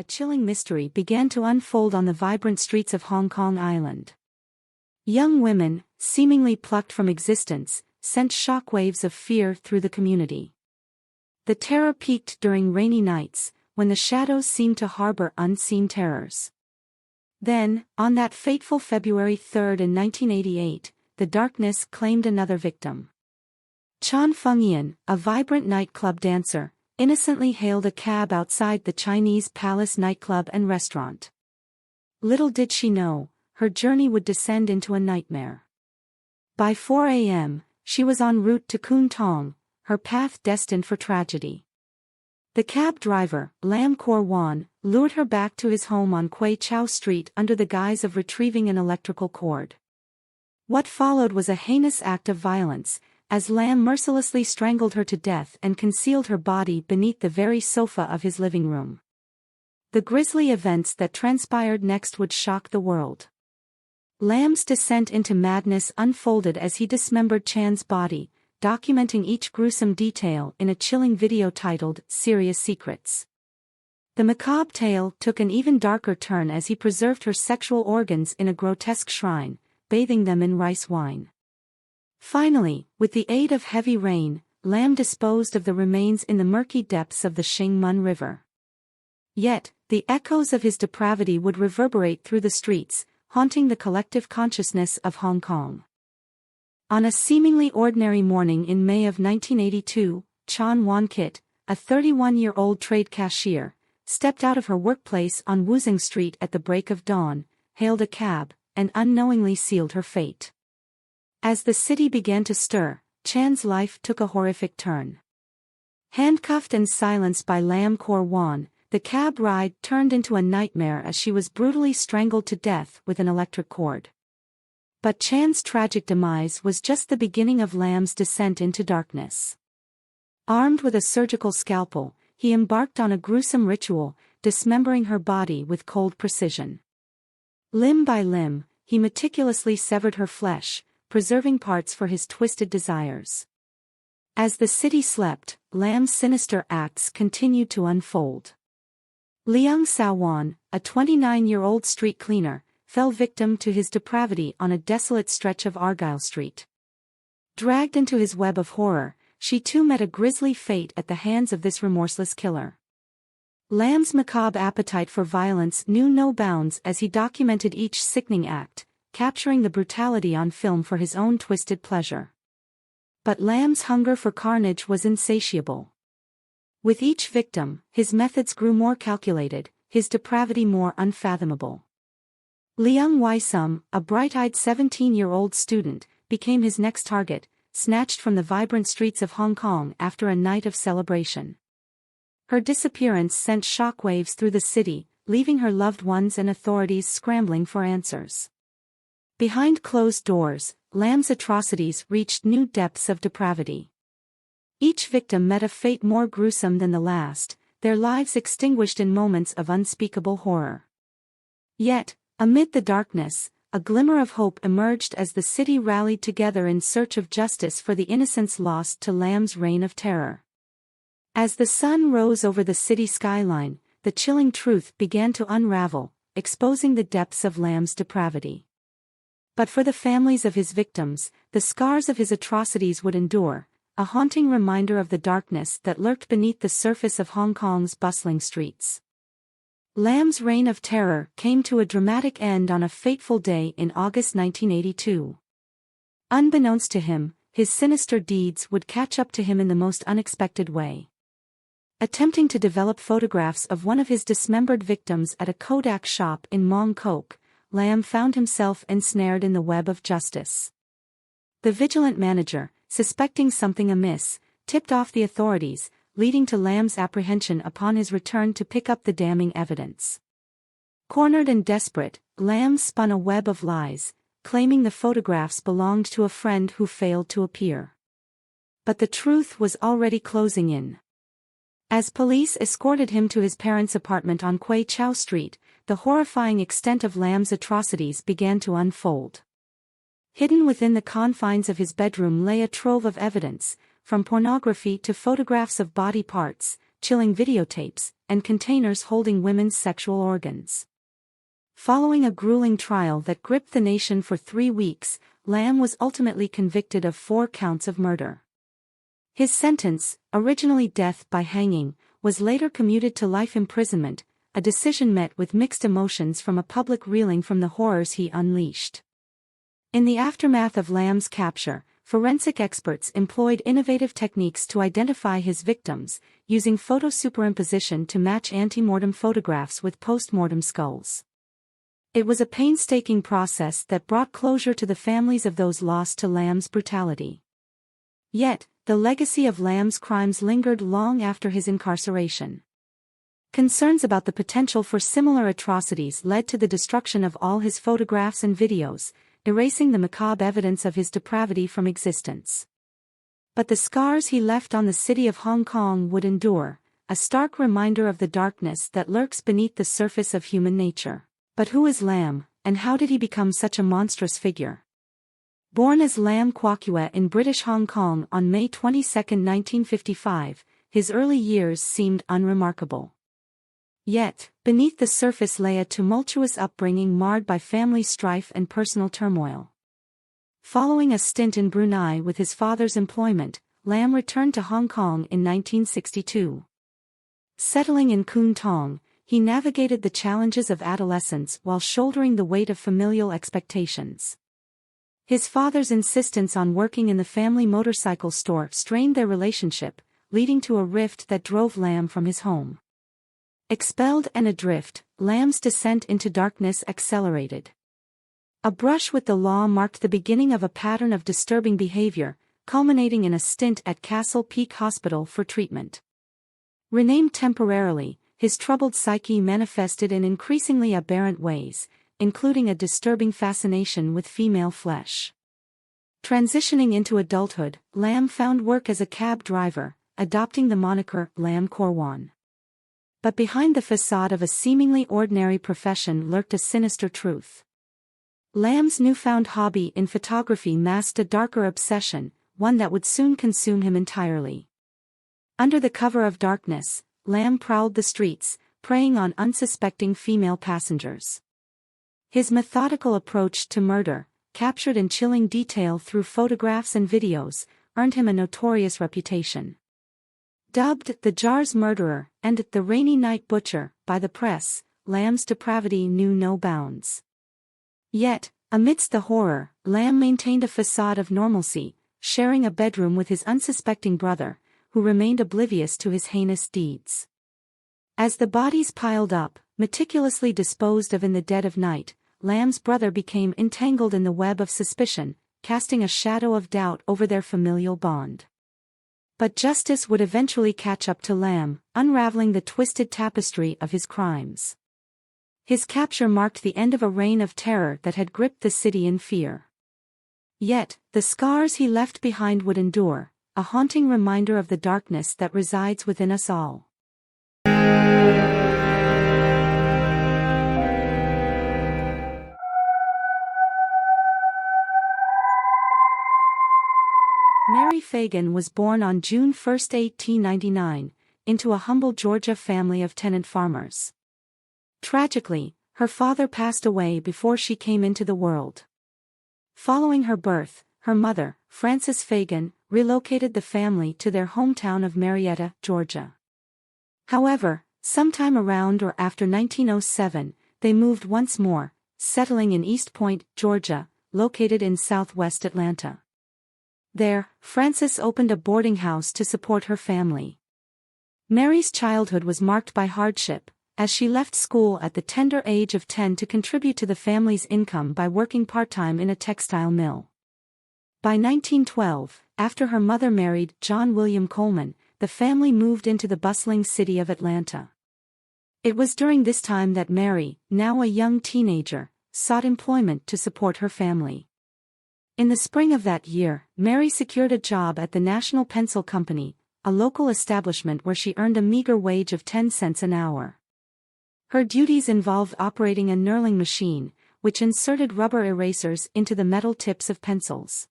chilling mystery began to unfold on the vibrant streets of Hong Kong Island. Young women, seemingly plucked from existence, sent shockwaves of fear through the community. The terror peaked during rainy nights, when the shadows seemed to harbor unseen terrors. Then, on that fateful February 3 in 1988, the darkness claimed another victim. Chan Fengyan, a vibrant nightclub dancer, innocently hailed a cab outside the Chinese Palace nightclub and restaurant. Little did she know, her journey would descend into a nightmare. By 4 a.m., she was en route to Kwun Tong, her path destined for tragedy. The cab driver, Lam Kor-wan, lured her back to his home on Kwai Chow Street under the guise of retrieving an electrical cord. What followed was a heinous act of violence, as Lam mercilessly strangled her to death and concealed her body beneath the very sofa of his living room. The grisly events that transpired next would shock the world. Lam's descent into madness unfolded as he dismembered Chan's body, documenting each gruesome detail in a chilling video titled Serious Secrets. The macabre tale took an even darker turn as he preserved her sexual organs in a grotesque shrine, bathing them in rice wine. Finally, with the aid of heavy rain, Lam disposed of the remains in the murky depths of the Shingmun River. Yet, the echoes of his depravity would reverberate through the streets, haunting the collective consciousness of Hong Kong. On a seemingly ordinary morning in May of 1982, Chan Wan-kit, a 31-year-old trade cashier, stepped out of her workplace on Wuzheng Street at the break of dawn, hailed a cab, and unknowingly sealed her fate. As the city began to stir, Chan's life took a horrific turn. Handcuffed and silenced by Lam Kor-wan, the cab ride turned into a nightmare as she was brutally strangled to death with an electric cord. But Chan's tragic demise was just the beginning of Lam's descent into darkness. Armed with a surgical scalpel, he embarked on a gruesome ritual, dismembering her body with cold precision. Limb by limb, he meticulously severed her flesh, preserving parts for his twisted desires. As the city slept, Lam's sinister acts continued to unfold. Liang Xiaowan, a 29-year-old street cleaner, fell victim to his depravity on a desolate stretch of Argyle Street. Dragged into his web of horror, she too met a grisly fate at the hands of this remorseless killer. Lam's macabre appetite for violence knew no bounds as he documented each sickening act, capturing the brutality on film for his own twisted pleasure. But Lam's hunger for carnage was insatiable. With each victim, his methods grew more calculated, his depravity more unfathomable. Liang Weisum, a bright-eyed 17-year-old student, became his next target, snatched from the vibrant streets of Hong Kong after a night of celebration. Her disappearance sent shockwaves through the city, leaving her loved ones and authorities scrambling for answers. Behind closed doors, Lam's atrocities reached new depths of depravity. Each victim met a fate more gruesome than the last, their lives extinguished in moments of unspeakable horror. Yet, amid the darkness, a glimmer of hope emerged as the city rallied together in search of justice for the innocents lost to Lam's reign of terror. As the sun rose over the city skyline, the chilling truth began to unravel, exposing the depths of Lam's depravity. But for the families of his victims, the scars of his atrocities would endure, a haunting reminder of the darkness that lurked beneath the surface of Hong Kong's bustling streets. Lam's reign of terror came to a dramatic end on a fateful day in August 1982. Unbeknownst to him, his sinister deeds would catch up to him in the most unexpected way. Attempting to develop photographs of one of his dismembered victims at a Kodak shop in Mong Kok, Lam found himself ensnared in the web of justice. The vigilant manager, suspecting something amiss, tipped off the authorities, leading to Lam's apprehension upon his return to pick up the damning evidence. Cornered and desperate, Lam spun a web of lies, claiming the photographs belonged to a friend who failed to appear. But the truth was already closing in. As police escorted him to his parents' apartment on Kwai Chow Street, the horrifying extent of Lam's atrocities began to unfold. Hidden within the confines of his bedroom lay a trove of evidence, from pornography to photographs of body parts, chilling videotapes, and containers holding women's sexual organs. Following a grueling trial that gripped the nation for 3 weeks, Lam was ultimately convicted of 4 counts of murder. His sentence, originally death by hanging, was later commuted to life imprisonment, a decision met with mixed emotions from a public reeling from the horrors he unleashed. In the aftermath of Lam's capture, forensic experts employed innovative techniques to identify his victims, using photo-superimposition to match ante-mortem photographs with post-mortem skulls. It was a painstaking process that brought closure to the families of those lost to Lam's brutality. Yet, the legacy of Lam's crimes lingered long after his incarceration. Concerns about the potential for similar atrocities led to the destruction of all his photographs and videos, erasing the macabre evidence of his depravity from existence. But the scars he left on the city of Hong Kong would endure, a stark reminder of the darkness that lurks beneath the surface of human nature. But who is Lam, and how did he become such a monstrous figure? Born as Lam Kor-wan in British Hong Kong on May 22, 1955, his early years seemed unremarkable. Yet, beneath the surface lay a tumultuous upbringing marred by family strife and personal turmoil. Following a stint in Brunei with his father's employment, Lam returned to Hong Kong in 1962. Settling in Kwun Tong, he navigated the challenges of adolescence while shouldering the weight of familial expectations. His father's insistence on working in the family motorcycle store strained their relationship, leading to a rift that drove Lam from his home. Expelled and adrift, Lam's descent into darkness accelerated. A brush with the law marked the beginning of a pattern of disturbing behavior, culminating in a stint at Castle Peak Hospital for treatment. Renamed temporarily, his troubled psyche manifested in increasingly aberrant ways, including a disturbing fascination with female flesh. Transitioning into adulthood, Lam found work as a cab driver, adopting the moniker Lam Kor-wan. But behind the facade of a seemingly ordinary profession lurked a sinister truth. Lam's newfound hobby in photography masked a darker obsession, one that would soon consume him entirely. Under the cover of darkness, Lam prowled the streets, preying on unsuspecting female passengers. His methodical approach to murder, captured in chilling detail through photographs and videos, earned him a notorious reputation. Dubbed the Jar's Murderer and the Rainy Night Butcher by the press, Lam's depravity knew no bounds. Yet, amidst the horror, Lam maintained a facade of normalcy, sharing a bedroom with his unsuspecting brother, who remained oblivious to his heinous deeds. As the bodies piled up, meticulously disposed of in the dead of night, Lam's brother became entangled in the web of suspicion, casting a shadow of doubt over their familial bond. But justice would eventually catch up to Lam, unraveling the twisted tapestry of his crimes. His capture marked the end of a reign of terror that had gripped the city in fear. Yet, the scars he left behind would endure, a haunting reminder of the darkness that resides within us all. Mary Fagan was born on June 1, 1899, into a humble Georgia family of tenant farmers. Tragically, her father passed away before she came into the world. Following her birth, her mother, Frances Fagan, relocated the family to their hometown of Marietta, Georgia. However, sometime around or after 1907, they moved once more, settling in East Point, Georgia, located in southwest Atlanta. There, Frances opened a boarding house to support her family. Mary's childhood was marked by hardship, as she left school at the tender age of 10 to contribute to the family's income by working part-time in a textile mill. By 1912, after her mother married John William Coleman, the family moved into the bustling city of Atlanta. It was during this time that Mary, now a young teenager, sought employment to support her family. In the spring of that year, Mary secured a job at the National Pencil Company, a local establishment where she earned a meager wage of 10 cents an hour. Her duties involved operating a knurling machine, which inserted rubber erasers into the metal tips of pencils.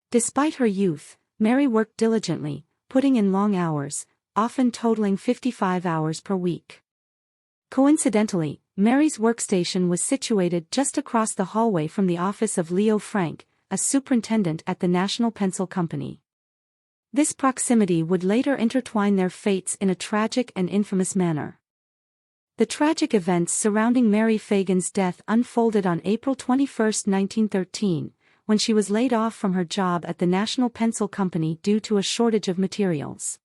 Despite her youth, Mary worked diligently, putting in long hours, often totaling 55 hours per week. Coincidentally, Mary's workstation was situated just across the hallway from the office of Leo Frank, a superintendent at the National Pencil Company. This proximity would later intertwine their fates in a tragic and infamous manner. The tragic events surrounding Mary Fagan's death unfolded on April 21, 1913, when she was laid off from her job at the National Pencil Company due to a shortage of materials.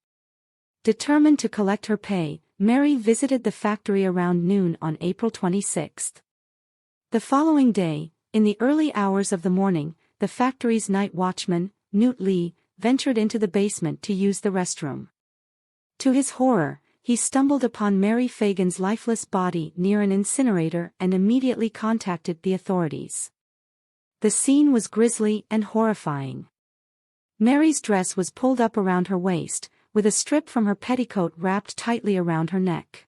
Determined to collect her pay, Mary visited the factory around noon on April 26. The following day, in the early hours of the morning, the factory's night watchman, Newt Lee, ventured into the basement to use the restroom. To his horror, he stumbled upon Mary Fagan's lifeless body near an incinerator and immediately contacted the authorities. The scene was grisly and horrifying. Mary's dress was pulled up around her waist, with a strip from her petticoat wrapped tightly around her neck.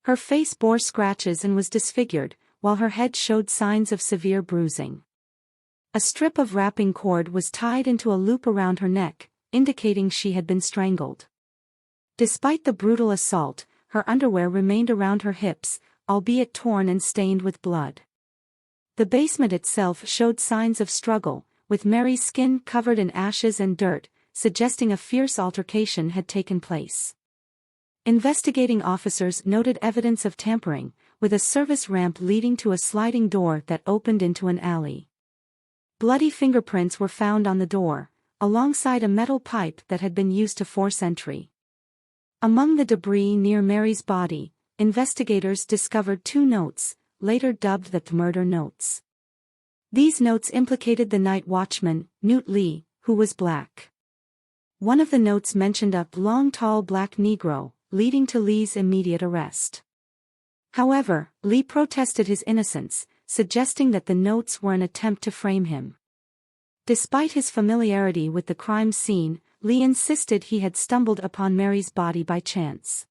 Her face bore scratches and was disfigured, while her head showed signs of severe bruising. A strip of wrapping cord was tied into a loop around her neck, indicating she had been strangled. Despite the brutal assault, her underwear remained around her hips, albeit torn and stained with blood. The basement itself showed signs of struggle, with Mary's skin covered in ashes and dirt, suggesting a fierce altercation had taken place. Investigating officers noted evidence of tampering, with a service ramp leading to a sliding door that opened into an alley. Bloody fingerprints were found on the door, alongside a metal pipe that had been used to force entry. Among the debris near Mary's body, investigators discovered 2 notes, later dubbed the murder notes. These notes implicated the night watchman, Newt Lee, who was black. One of the notes mentioned a long tall black Negro, leading to Lee's immediate arrest. However, Lee protested his innocence, suggesting that the notes were an attempt to frame him. Despite his familiarity with the crime scene, Lee insisted he had stumbled upon Mary's body by chance.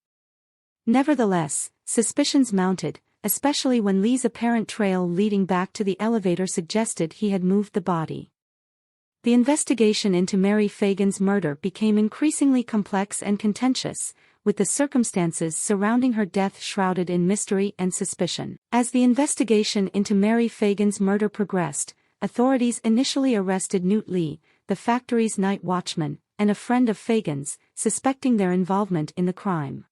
Nevertheless, suspicions mounted, especially when Lee's apparent trail leading back to the elevator suggested he had moved the body. The investigation into Mary Fagan's murder became increasingly complex and contentious, with the circumstances surrounding her death shrouded in mystery and suspicion. As the investigation into Mary Fagan's murder progressed, authorities initially arrested Newt Lee, the factory's night watchman, and a friend of Fagan's, suspecting their involvement in the crime.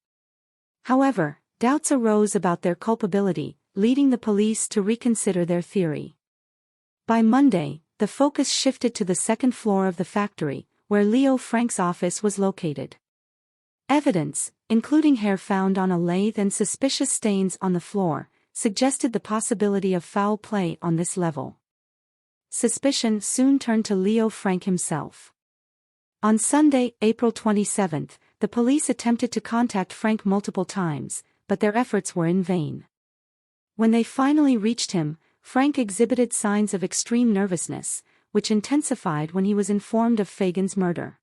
However, doubts arose about their culpability, leading the police to reconsider their theory. By Monday, the focus shifted to the second floor of the factory, where Leo Frank's office was located. Evidence, including hair found on a lathe and suspicious stains on the floor, suggested the possibility of foul play on this level. Suspicion soon turned to Leo Frank himself. On Sunday, April 27, the police attempted to contact Frank multiple times, but their efforts were in vain. When they finally reached him, Frank exhibited signs of extreme nervousness, which intensified when he was informed of Fagan's murder.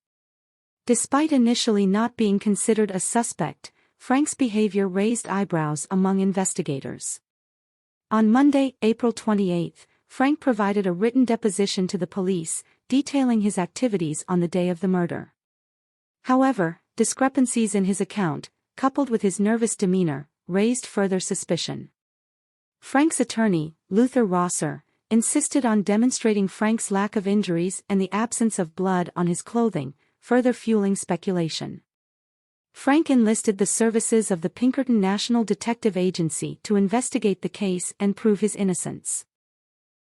Despite initially not being considered a suspect, Frank's behavior raised eyebrows among investigators. On Monday, April 28, Frank provided a written deposition to the police, detailing his activities on the day of the murder. However, discrepancies in his account, coupled with his nervous demeanor, raised further suspicion. Frank's attorney, Luther Rosser, insisted on demonstrating Frank's lack of injuries and the absence of blood on his clothing, further fueling speculation. Frank enlisted the services of the Pinkerton National Detective Agency to investigate the case and prove his innocence.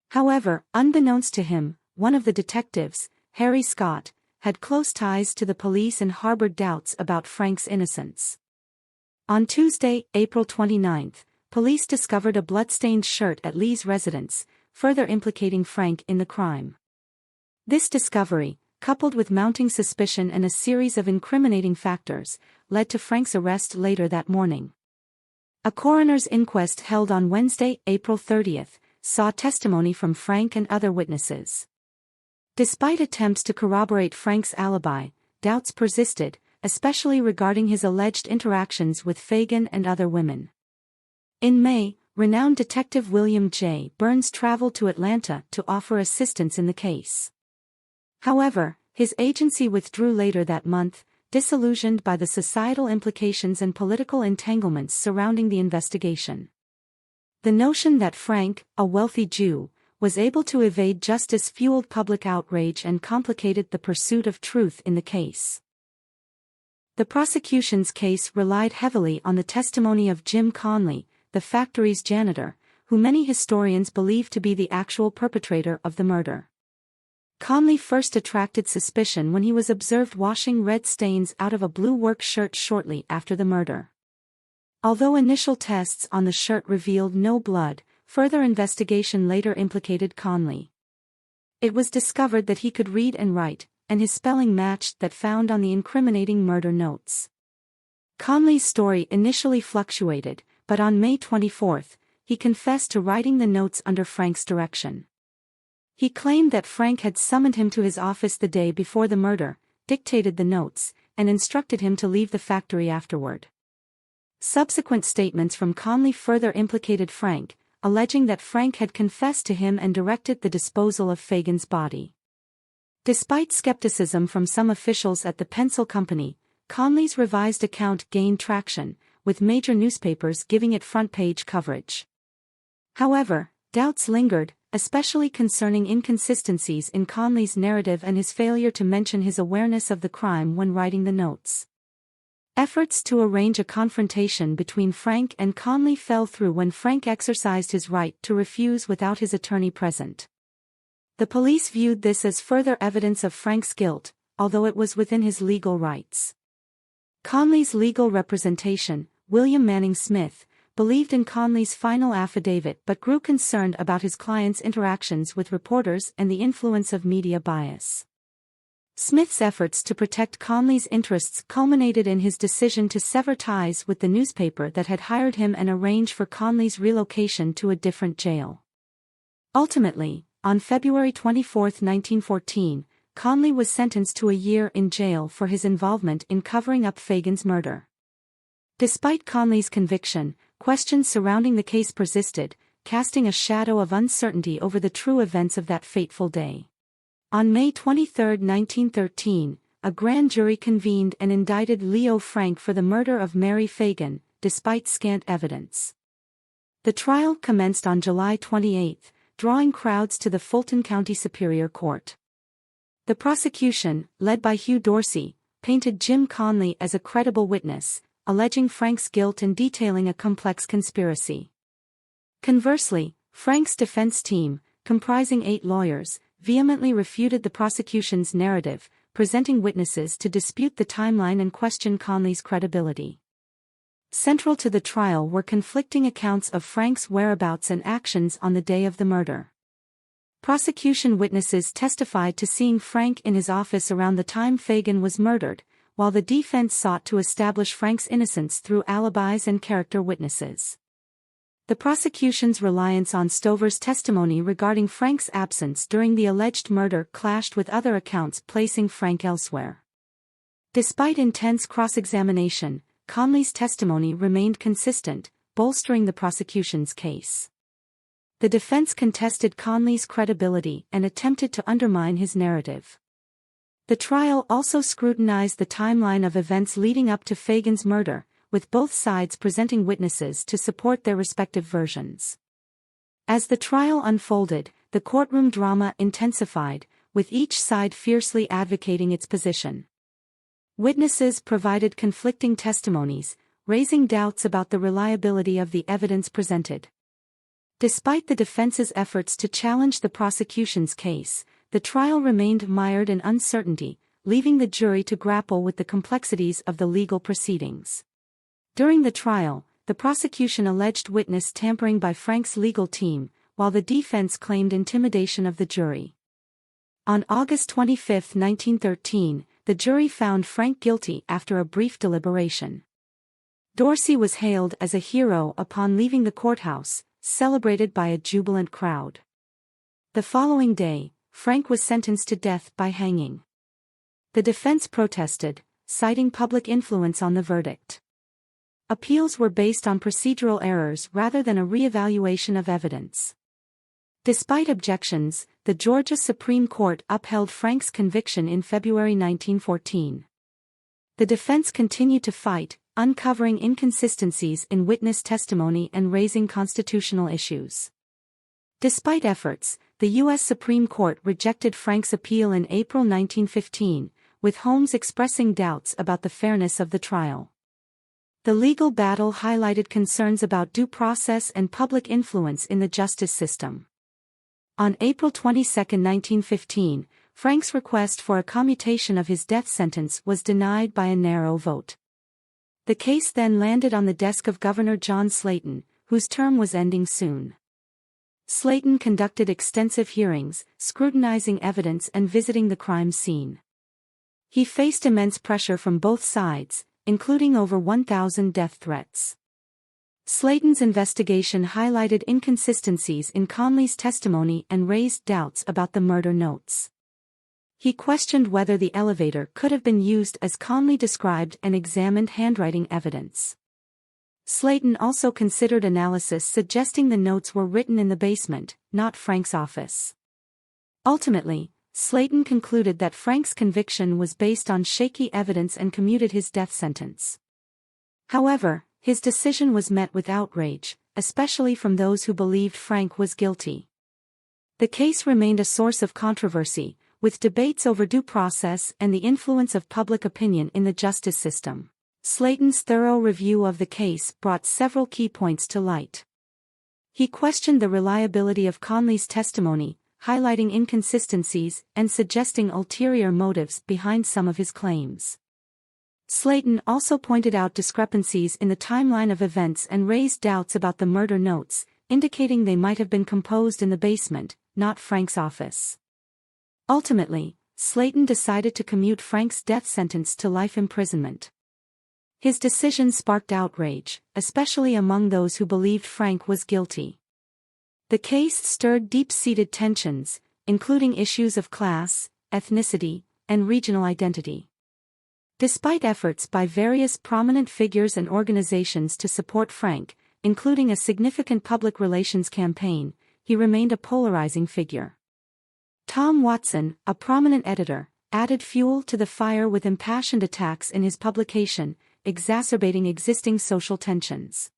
However, unbeknownst to him, one of the detectives, Harry Scott, had close ties to the police and harbored doubts about Frank's innocence. On Tuesday, April 29, police discovered a blood-stained shirt at Lee's residence, further implicating Frank in the crime. This discovery, coupled with mounting suspicion and a series of incriminating factors, led to Frank's arrest later that morning. A coroner's inquest held on Wednesday, April 30, saw testimony from Frank and other witnesses. Despite attempts to corroborate Frank's alibi, doubts persisted, especially regarding his alleged interactions with Fagan and other women. In May, renowned detective William J. Burns traveled to Atlanta to offer assistance in the case. However, his agency withdrew later that month, disillusioned by the societal implications and political entanglements surrounding the investigation. The notion that Frank, a wealthy Jew, was able to evade justice fueled public outrage and complicated the pursuit of truth in the case. The prosecution's case relied heavily on the testimony of Jim Conley, the factory's janitor, who many historians believe to be the actual perpetrator of the murder. Conley first attracted suspicion when he was observed washing red stains out of a blue work shirt shortly after the murder. Although initial tests on the shirt revealed no blood, further investigation later implicated Conley. It was discovered that he could read and write, and his spelling matched that found on the incriminating murder notes. Conley's story initially fluctuated, but on May 24, he confessed to writing the notes under Frank's direction. He claimed that Frank had summoned him to his office the day before the murder, dictated the notes, and instructed him to leave the factory afterward. Subsequent statements from Conley further implicated Frank, alleging that Frank had confessed to him and directed the disposal of Fagan's body. Despite skepticism from some officials at the pencil company, Conley's revised account gained traction, with major newspapers giving it front-page coverage. However, doubts lingered, especially concerning inconsistencies in Conley's narrative and his failure to mention his awareness of the crime when writing the notes. Efforts to arrange a confrontation between Frank and Conley fell through when Frank exercised his right to refuse without his attorney present. The police viewed this as further evidence of Frank's guilt, although it was within his legal rights. Conley's legal representation, William Manning Smith, believed in Conley's final affidavit but grew concerned about his client's interactions with reporters and the influence of media bias. Smith's efforts to protect Conley's interests culminated in his decision to sever ties with the newspaper that had hired him and arrange for Conley's relocation to a different jail. Ultimately, on February 24, 1914, Conley was sentenced to a year in jail for his involvement in covering up Fagan's murder. Despite Conley's conviction, questions surrounding the case persisted, casting a shadow of uncertainty over the true events of that fateful day. On May 23, 1913, a grand jury convened and indicted Leo Frank for the murder of Mary Fagan, despite scant evidence. The trial commenced on July 28, drawing crowds to the Fulton County Superior Court. The prosecution, led by Hugh Dorsey, painted Jim Conley as a credible witness, alleging Frank's guilt and detailing a complex conspiracy. Conversely, Frank's defense team, comprising 8 lawyers, vehemently refuted the prosecution's narrative, presenting witnesses to dispute the timeline and question Conley's credibility. Central to the trial were conflicting accounts of Frank's whereabouts and actions on the day of the murder. Prosecution witnesses testified to seeing Frank in his office around the time Fagan was murdered, while the defense sought to establish Frank's innocence through alibis and character witnesses. The prosecution's reliance on Stover's testimony regarding Frank's absence during the alleged murder clashed with other accounts placing Frank elsewhere. Despite intense cross-examination, Conley's testimony remained consistent, bolstering the prosecution's case. The defense contested Conley's credibility and attempted to undermine his narrative. The trial also scrutinized the timeline of events leading up to Fagan's murder, with both sides presenting witnesses to support their respective versions. As the trial unfolded, the courtroom drama intensified, with each side fiercely advocating its position. Witnesses provided conflicting testimonies, raising doubts about the reliability of the evidence presented. Despite the defense's efforts to challenge the prosecution's case, the trial remained mired in uncertainty, leaving the jury to grapple with the complexities of the legal proceedings. During the trial, the prosecution alleged witness tampering by Frank's legal team, while the defense claimed intimidation of the jury. On August 25, 1913, the jury found Frank guilty after a brief deliberation. Dorsey was hailed as a hero upon leaving the courthouse, celebrated by a jubilant crowd. The following day, Frank was sentenced to death by hanging. The defense protested, citing public influence on the verdict. Appeals were based on procedural errors rather than a re-evaluation of evidence. Despite objections, the Georgia Supreme Court upheld Frank's conviction in February 1914. The defense continued to fight, uncovering inconsistencies in witness testimony and raising constitutional issues. Despite efforts, the U.S. Supreme Court rejected Frank's appeal in April 1915, with Holmes expressing doubts about the fairness of the trial. The legal battle highlighted concerns about due process and public influence in the justice system. On April 22, 1915, Frank's request for a commutation of his death sentence was denied by a narrow vote. The case then landed on the desk of Governor John Slayton, whose term was ending soon. Slayton conducted extensive hearings, scrutinizing evidence and visiting the crime scene. He faced immense pressure from both sides, including over 1,000 death threats. Slayton's investigation highlighted inconsistencies in Conley's testimony and raised doubts about the murder notes. He questioned whether the elevator could have been used as Conley described and examined handwriting evidence. Slayton also considered analysis suggesting the notes were written in the basement, not Frank's office. Ultimately, Slayton concluded that Frank's conviction was based on shaky evidence and commuted his death sentence. However, his decision was met with outrage, especially from those who believed Frank was guilty. The case remained a source of controversy, with debates over due process and the influence of public opinion in the justice system. Slayton's thorough review of the case brought several key points to light. He questioned the reliability of Conley's testimony, highlighting inconsistencies and suggesting ulterior motives behind some of his claims. Slayton also pointed out discrepancies in the timeline of events and raised doubts about the murder notes, indicating they might have been composed in the basement, not Frank's office. Ultimately, Slayton decided to commute Frank's death sentence to life imprisonment. His decision sparked outrage, especially among those who believed Frank was guilty. The case stirred deep-seated tensions, including issues of class, ethnicity, and regional identity. Despite efforts by various prominent figures and organizations to support Frank, including a significant public relations campaign, he remained a polarizing figure. Tom Watson, a prominent editor, added fuel to the fire with impassioned attacks in his publication, exacerbating existing social tensions.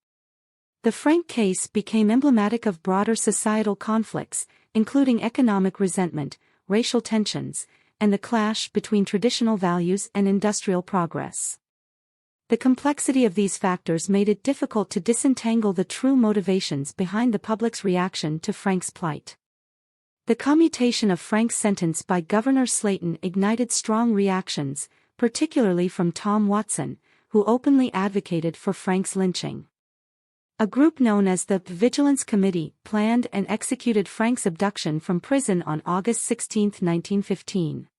The Frank case became emblematic of broader societal conflicts, including economic resentment, racial tensions, and the clash between traditional values and industrial progress. The complexity of these factors made it difficult to disentangle the true motivations behind the public's reaction to Frank's plight. The commutation of Frank's sentence by Governor Slayton ignited strong reactions, particularly from Tom Watson, who openly advocated for Frank's lynching. A group known as the Vigilance Committee planned and executed Frank's abduction from prison on August 16, 1915.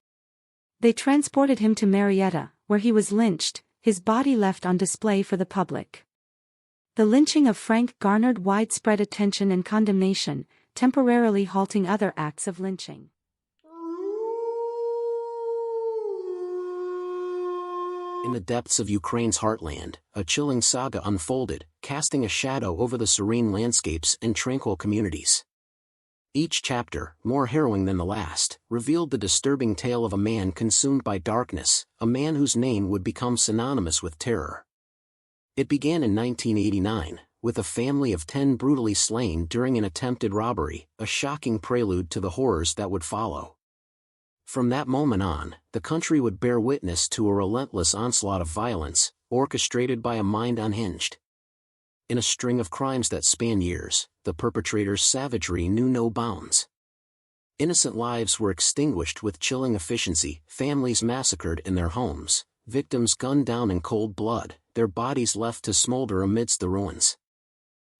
They transported him to Marietta, where he was lynched, his body left on display for the public. The lynching of Frank garnered widespread attention and condemnation, temporarily halting other acts of lynching. In the depths of Ukraine's heartland, a chilling saga unfolded, casting a shadow over the serene landscapes and tranquil communities. Each chapter, more harrowing than the last, revealed the disturbing tale of a man consumed by darkness, a man whose name would become synonymous with terror. It began in 1989, with a family of 10 brutally slain during an attempted robbery, a shocking prelude to the horrors that would follow. From that moment on, the country would bear witness to a relentless onslaught of violence, orchestrated by a mind unhinged. In a string of crimes that span years, the perpetrator's savagery knew no bounds. Innocent lives were extinguished with chilling efficiency, families massacred in their homes, victims gunned down in cold blood, their bodies left to smolder amidst the ruins.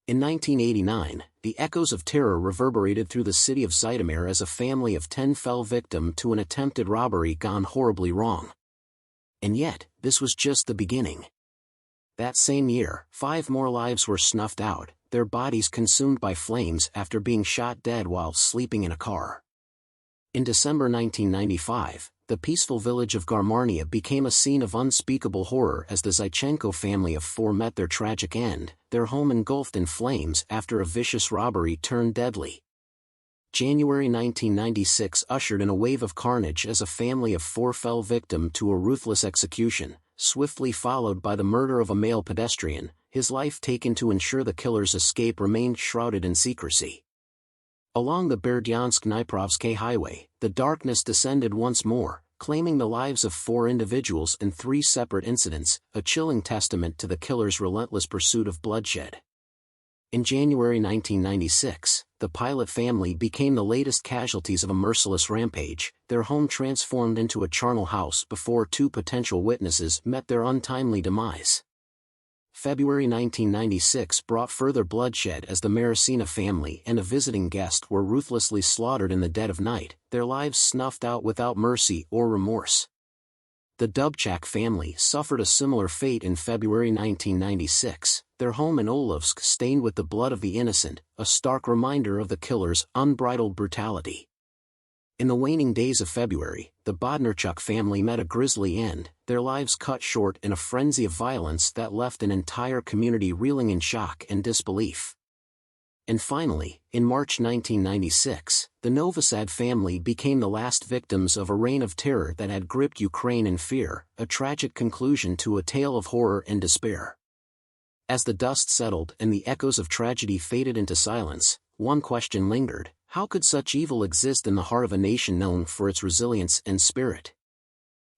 In 1989, the echoes of terror reverberated through the city of Zhytomyr as a family of 10 fell victim to an attempted robbery gone horribly wrong. And yet, this was just the beginning. That same year, 5 more lives were snuffed out, their bodies consumed by flames after being shot dead while sleeping in a car. In December 1995, the peaceful village of Garmarnia became a scene of unspeakable horror as the Zychenko family of 4 met their tragic end, their home engulfed in flames after a vicious robbery turned deadly. January 1996 ushered in a wave of carnage as a family of 4 fell victim to a ruthless execution, swiftly followed by the murder of a male pedestrian, his life taken to ensure the killer's escape remained shrouded in secrecy. Along the Berdyansk-Dniprovsk highway, the darkness descended once more, claiming the lives of 4 individuals in 3 separate incidents, a chilling testament to the killer's relentless pursuit of bloodshed. In January 1996, the Pilot family became the latest casualties of a merciless rampage, their home transformed into a charnel house before 2 potential witnesses met their untimely demise. February 1996 brought further bloodshed as the Marasina family and a visiting guest were ruthlessly slaughtered in the dead of night, their lives snuffed out without mercy or remorse. The Dubchak family suffered a similar fate in February 1996, their home in Olovsk stained with the blood of the innocent, a stark reminder of the killer's unbridled brutality. In the waning days of February, the Bodnarchuk family met a grisly end, their lives cut short in a frenzy of violence that left an entire community reeling in shock and disbelief. And finally, in March 1996, the Novosad family became the last victims of a reign of terror that had gripped Ukraine in fear, a tragic conclusion to a tale of horror and despair. As the dust settled and the echoes of tragedy faded into silence, one question lingered: how could such evil exist in the heart of a nation known for its resilience and spirit?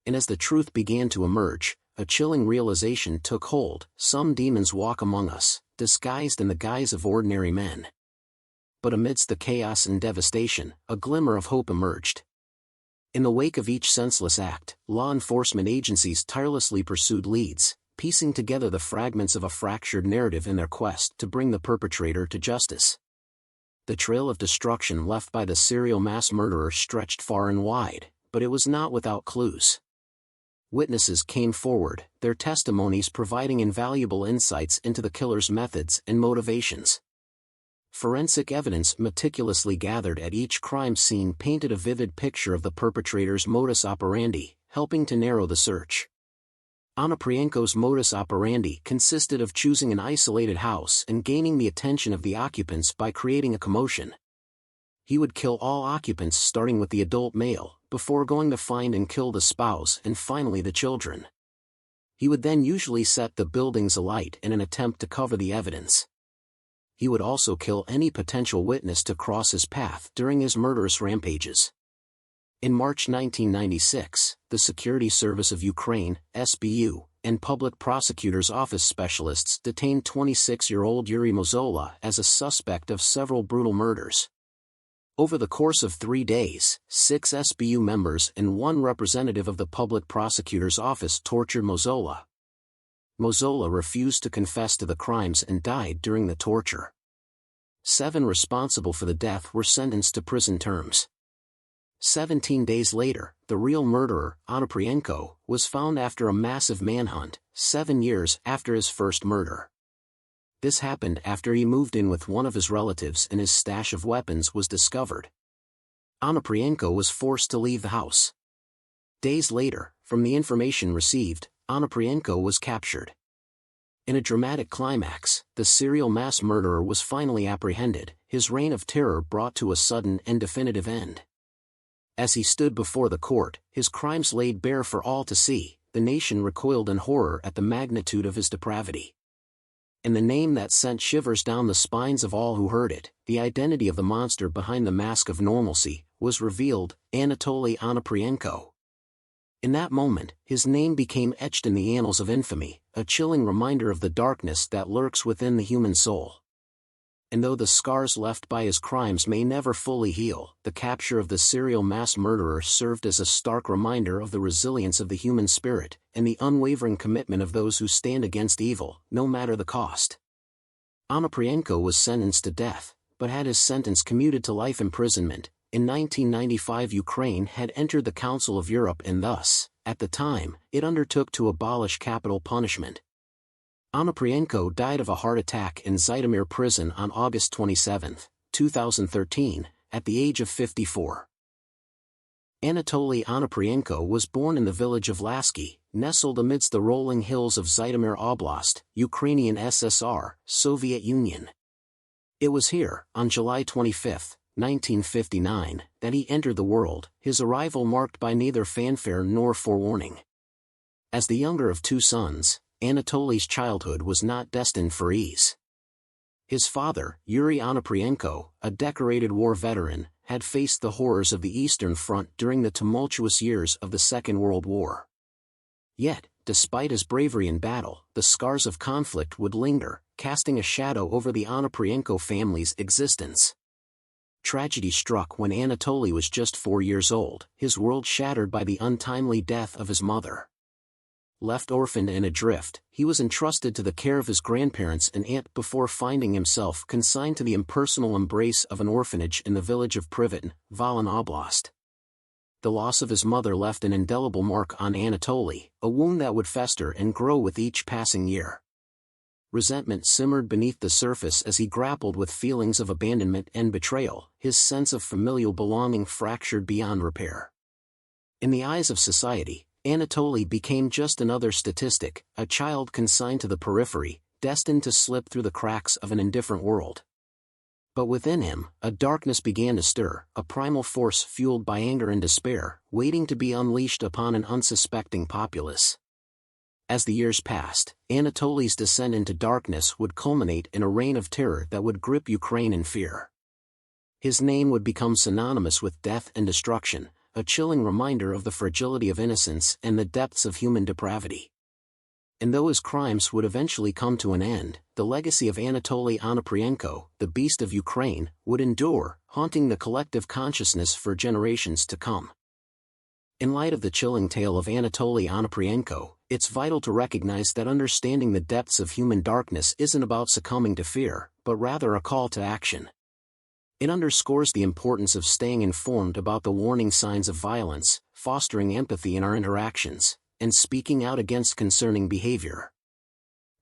And as the truth began to emerge, a chilling realization took hold: some demons walk among us, disguised in the guise of ordinary men. But amidst the chaos and devastation, a glimmer of hope emerged. In the wake of each senseless act, law enforcement agencies tirelessly pursued leads, piecing together the fragments of a fractured narrative in their quest to bring the perpetrator to justice. The trail of destruction left by the serial mass murderer stretched far and wide, but it was not without clues. Witnesses came forward, their testimonies providing invaluable insights into the killer's methods and motivations. Forensic evidence meticulously gathered at each crime scene painted a vivid picture of the perpetrator's modus operandi, helping to narrow the search. Onoprienko's modus operandi consisted of choosing an isolated house and gaining the attention of the occupants by creating a commotion. He would kill all occupants starting with the adult male, before going to find and kill the spouse and finally the children. He would then usually set the buildings alight in an attempt to cover the evidence. He would also kill any potential witness to cross his path during his murderous rampages. In March 1996, the Security Service of Ukraine, SBU, and Public Prosecutor's Office specialists detained 26-year-old Yuri Mozola as a suspect of several brutal murders. Over the course of 3 days, 6 SBU members and 1 representative of the Public Prosecutor's Office tortured Mozola. Mozola refused to confess to the crimes and died during the torture. 7 responsible for the death were sentenced to prison terms. 17 days later, the real murderer, Onoprienko, was found after a massive manhunt, 7 years after his first murder. This happened after he moved in with one of his relatives and his stash of weapons was discovered. Onoprienko was forced to leave the house. Days later, from the information received, Onoprienko was captured. In a dramatic climax, the serial mass murderer was finally apprehended, his reign of terror brought to a sudden and definitive end. As he stood before the court, his crimes laid bare for all to see, the nation recoiled in horror at the magnitude of his depravity. And the name that sent shivers down the spines of all who heard it, the identity of the monster behind the mask of normalcy, was revealed: Anatoly Onoprienko. In that moment, his name became etched in the annals of infamy, a chilling reminder of the darkness that lurks within the human soul. And though the scars left by his crimes may never fully heal, the capture of the serial mass murderer served as a stark reminder of the resilience of the human spirit, and the unwavering commitment of those who stand against evil, no matter the cost. Onoprienko was sentenced to death, but had his sentence commuted to life imprisonment. In 1995, Ukraine had entered the Council of Europe and thus, at the time, it undertook to abolish capital punishment. Onoprienko died of a heart attack in Zhytomyr prison on August 27, 2013, at the age of 54. Anatoly Onoprienko was born in the village of Lasky, nestled amidst the rolling hills of Zhytomyr Oblast, Ukrainian SSR, Soviet Union. It was here, on July 25, 1959, that he entered the world, his arrival marked by neither fanfare nor forewarning. As the younger of two sons, Anatoly's childhood was not destined for ease. His father, Anatoly Onoprienko, a decorated war veteran, had faced the horrors of the Eastern Front during the tumultuous years of the Second World War. Yet, despite his bravery in battle, the scars of conflict would linger, casting a shadow over the Onoprienko family's existence. Tragedy struck when Anatoly was just 4 years old, his world shattered by the untimely death of his mother. Left orphaned and adrift, he was entrusted to the care of his grandparents and aunt before finding himself consigned to the impersonal embrace of an orphanage in the village of Privot, Volyn Oblast. The loss of his mother left an indelible mark on Anatoly, a wound that would fester and grow with each passing year. Resentment simmered beneath the surface as he grappled with feelings of abandonment and betrayal, his sense of familial belonging fractured beyond repair. In the eyes of society, Anatoly became just another statistic, a child consigned to the periphery, destined to slip through the cracks of an indifferent world. But within him, a darkness began to stir, a primal force fueled by anger and despair, waiting to be unleashed upon an unsuspecting populace. As the years passed, Anatoly's descent into darkness would culminate in a reign of terror that would grip Ukraine in fear. His name would become synonymous with death and destruction, a chilling reminder of the fragility of innocence and the depths of human depravity. And though his crimes would eventually come to an end, the legacy of Anatoly Onoprienko, the beast of Ukraine, would endure, haunting the collective consciousness for generations to come. In light of the chilling tale of Anatoly Onoprienko, it's vital to recognize that understanding the depths of human darkness isn't about succumbing to fear, but rather a call to action. It underscores the importance of staying informed about the warning signs of violence, fostering empathy in our interactions, and speaking out against concerning behavior.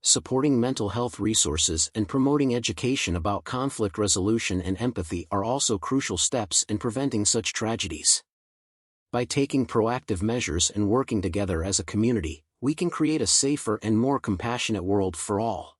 Supporting mental health resources and promoting education about conflict resolution and empathy are also crucial steps in preventing such tragedies. By taking proactive measures and working together as a community, we can create a safer and more compassionate world for all.